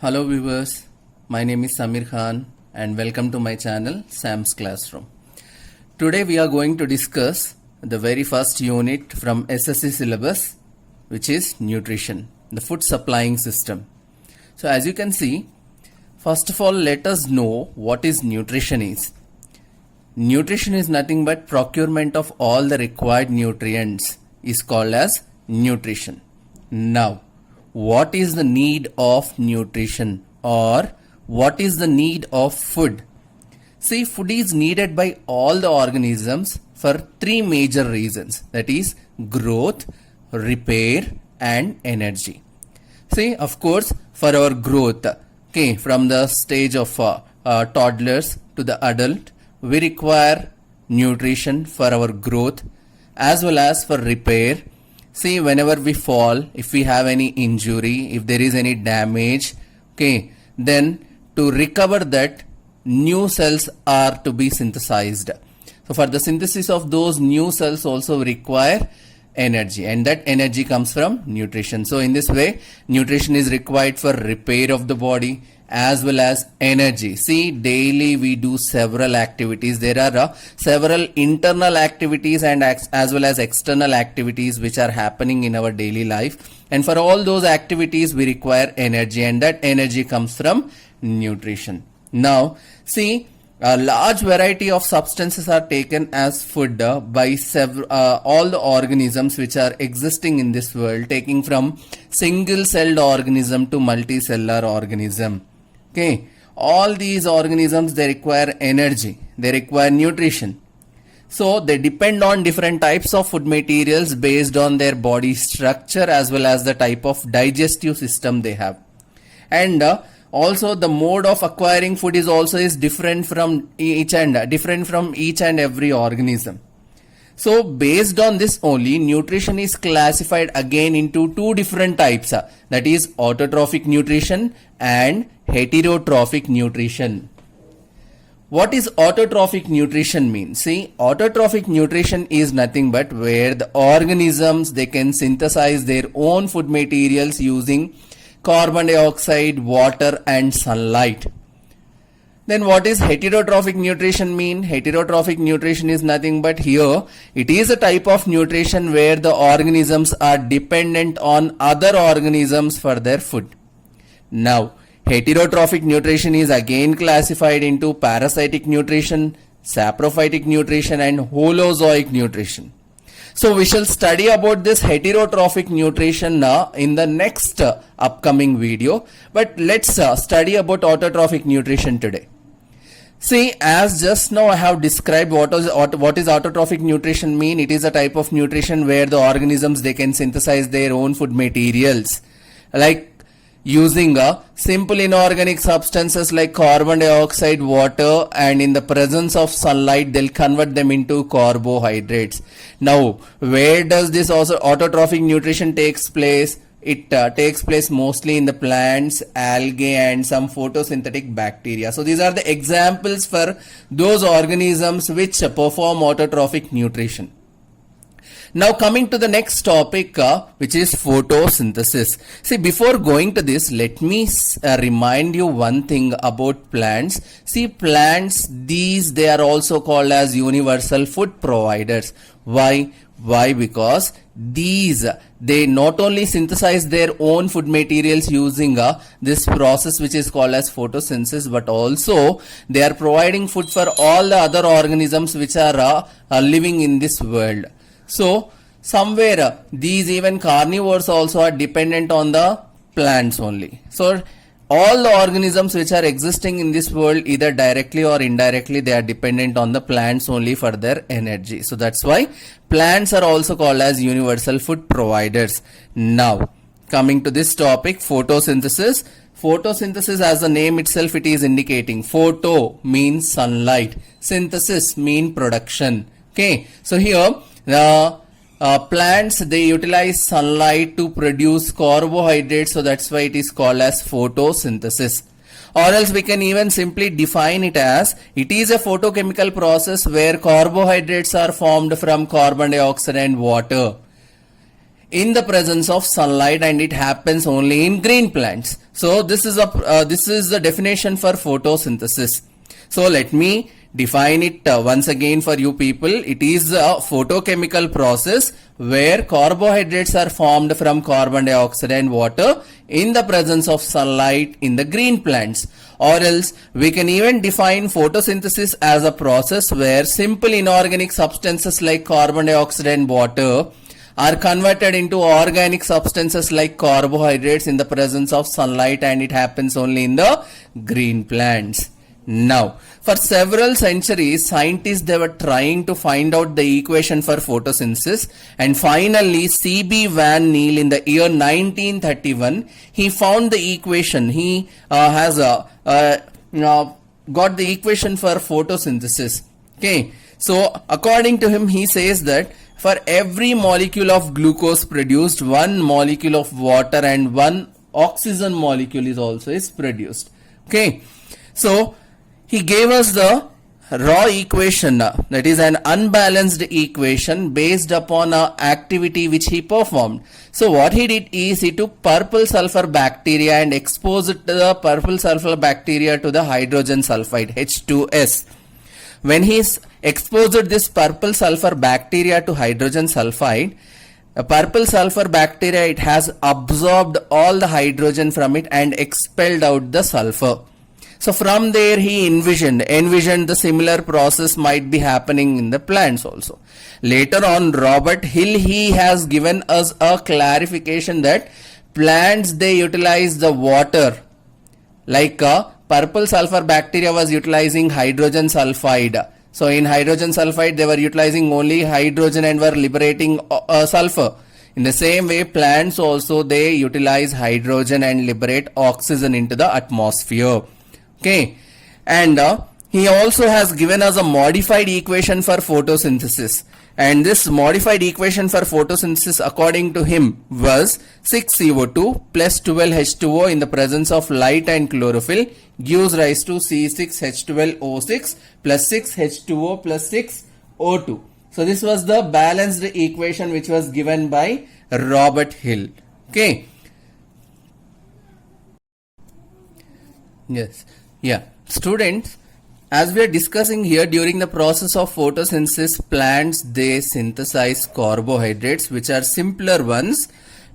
Hello viewers, my name is Samir Khan and welcome to my channel Sam's Classroom. Today we are going to discuss the very first unit from SSC syllabus, which is nutrition, the food supplying system. So as you can see, first of all let us know what is nutrition is. Nutrition is nothing but procurement of all the required nutrients is called as nutrition. Now, what is the need of nutrition or what is the need of food? See, food is needed by all the organisms for three major reasons, that is growth, repair and energy. See, of course, for our growth, okay, from the stage of toddlers to the adult, we require nutrition for our growth as well as for repair. See, whenever we fall, if we have any injury, if there is any damage, okay, then to recover that, new cells are to be synthesized. So for the synthesis of those new cells also require energy, and that energy comes from nutrition. So in this way, nutrition is required for repair of the body as well as energy. See, daily we do several activities. There are several internal activities and as well as external activities which are happening in our daily life, and for all those activities we require energy, and that energy comes from nutrition. Now see, a large variety of substances are taken as food by all the organisms which are existing in this world, taking from single-celled organism to multicellular organism. Okay, all these organisms, they require energy, they require nutrition. So they depend on different types of food materials based on their body structure as well as the type of digestive system they have. And also the mode of acquiring food is different from each and every organism. So based on this only, nutrition is classified again into two different types, that is autotrophic nutrition and heterotrophic nutrition. What is autotrophic nutrition mean? See, autotrophic nutrition is nothing but where the organisms, they can synthesize their own food materials using carbon dioxide, water and sunlight. Then what is heterotrophic nutrition mean? Heterotrophic nutrition is nothing but here it is a type of nutrition where the organisms are dependent on other organisms for their food. Now heterotrophic nutrition is again classified into parasitic nutrition, saprophytic nutrition and holozoic nutrition. So we shall study about this heterotrophic nutrition in the next upcoming video, but let's study about autotrophic nutrition today. See, as just now I have described what is autotrophic nutrition mean. It is a type of nutrition where the organisms, they can synthesize their own food materials like using simple inorganic substances like carbon dioxide, water, and in the presence of sunlight they'll convert them into carbohydrates. Now where does this also autotrophic nutrition takes place? It takes place mostly in the plants, algae and some photosynthetic bacteria. So these are the examples for those organisms which perform autotrophic nutrition. Now coming to the next topic, which is photosynthesis. See, before going to this, let me remind you one thing about plants. See, plants, they are also called as universal food providers. Why? Because they not only synthesize their own food materials using this process which is called as photosynthesis, but also they are providing food for all the other organisms which are living in this world. So somewhere these even carnivores also are dependent on the plants only. So all the organisms which are existing in this world, either directly or indirectly, they are dependent on the plants only for their energy. So that's why plants are also called as universal food providers. Now coming to this topic, photosynthesis. Photosynthesis, as the name itself it is indicating, photo means sunlight, synthesis mean production. Okay, so here the plants, they utilize sunlight to produce carbohydrates, so that's why it is called as photosynthesis. Or else we can even simply define it as it is a photochemical process where carbohydrates are formed from carbon dioxide and water. in the presence of sunlight, and it happens only in green plants. So this is the definition for photosynthesis. So let me define it once again for you people. It is a photochemical process where carbohydrates are formed from carbon dioxide and water in the presence of sunlight in the green plants. Or else we can even define photosynthesis as a process where simple inorganic substances like carbon dioxide and water are converted into organic substances like carbohydrates in the presence of sunlight, and it happens only in the green plants. Now, for several centuries, scientists they were trying to find out the equation for photosynthesis, and finally C.B. Van Neel in the year 1931, he found the equation. He has got the equation for photosynthesis. Okay, so according to him, he says that for every molecule of glucose produced, one molecule of water and one oxygen molecule is produced. Okay, so he gave us the raw equation, that is an unbalanced equation based upon a activity which he performed. So what he did is he took purple sulfur bacteria and exposed the purple sulfur bacteria to the hydrogen sulfide H2S. When he exposed this purple sulfur bacteria to hydrogen sulfide, a purple sulfur bacteria, it has absorbed all the hydrogen from it and expelled out the sulfur. So from there he envisioned the similar process might be happening in the plants also. Later on, Robert Hill, he has given us a clarification that plants they utilize the water, like purple sulfur bacteria was utilizing hydrogen sulfide. So in hydrogen sulfide they were utilizing only hydrogen and were liberating sulfur. In the same way, plants also they utilize hydrogen and liberate oxygen into the atmosphere. Okay, and he also has given us a modified equation for photosynthesis, and this modified equation for photosynthesis according to him was 6CO2 plus 12H2O in the presence of light and chlorophyll gives rise to C6H12O6 plus 6H2O plus 6O2. So this was the balanced equation which was given by Robert Hill. Okay. Yes. Yeah. Students, as we are discussing here, during the process of photosynthesis, plants they synthesize carbohydrates which are simpler ones.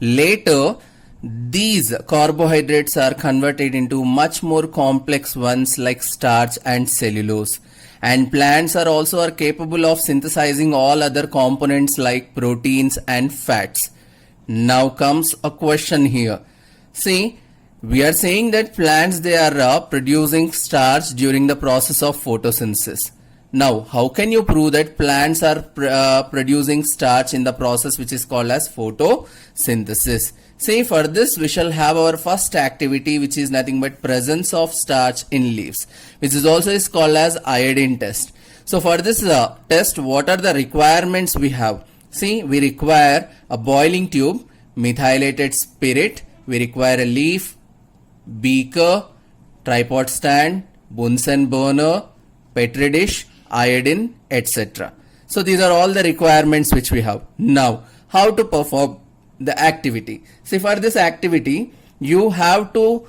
Later, these carbohydrates are converted into much more complex ones like starch and cellulose. And plants are also capable of synthesizing all other components like proteins and fats. Now comes a question here. See, we are saying that plants they are producing starch during the process of photosynthesis. Now, how can you prove that plants are producing starch in the process which is called as photosynthesis? See, for this we shall have our first activity, which is nothing but presence of starch in leaves, which is also is called as iodine test. So for this test, what are the requirements we have? See, we require a boiling tube, methylated spirit, we require a leaf, beaker, tripod stand, Bunsen burner, petri dish, iodine, etc. So these are all the requirements which we have. Now, how to perform the activity? See, for this activity, you have to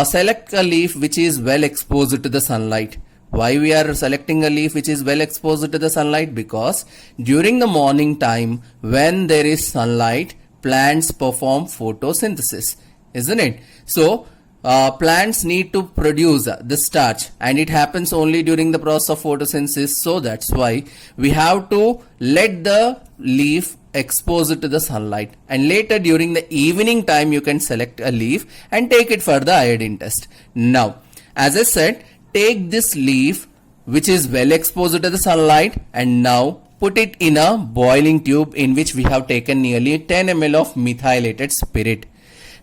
select a leaf which is well exposed to the sunlight. Why we are selecting a leaf which is well exposed to the sunlight? Because during the morning time, when there is sunlight, plants perform photosynthesis, isn't it? So, plants need to produce the starch, and it happens only during the process of photosynthesis. So that's why we have to let the leaf expose it to the sunlight, and later during the evening time you can select a leaf and take it for the iodine test. Now, as I said, take this leaf which is well exposed to the sunlight and now put it in a boiling tube in which we have taken nearly 10 ml of methylated spirit.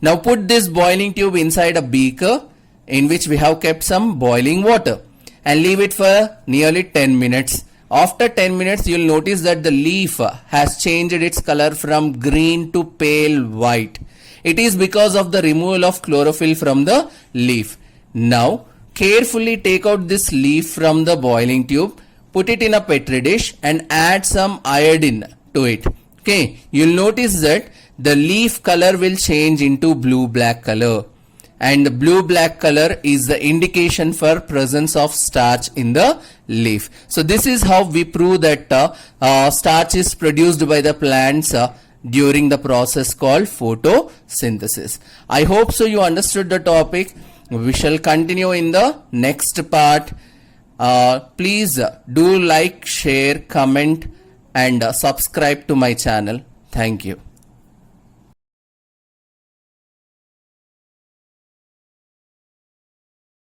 Now put this boiling tube inside a beaker in which we have kept some boiling water and leave it for nearly 10 minutes. After 10 minutes, you will notice that the leaf has changed its color from green to pale white. It is because of the removal of chlorophyll from the leaf. Now, carefully take out this leaf from the boiling tube, put it in a petri dish and add some iodine to it. Okay, you'll notice that the leaf color will change into blue black color, and the blue black color is the indication for presence of starch in the leaf. So this is how we prove that starch is produced by the plants during the process called photosynthesis. I hope so you understood the topic. We shall continue in the next part. Please do like, share, comment and subscribe to my channel. Thank you.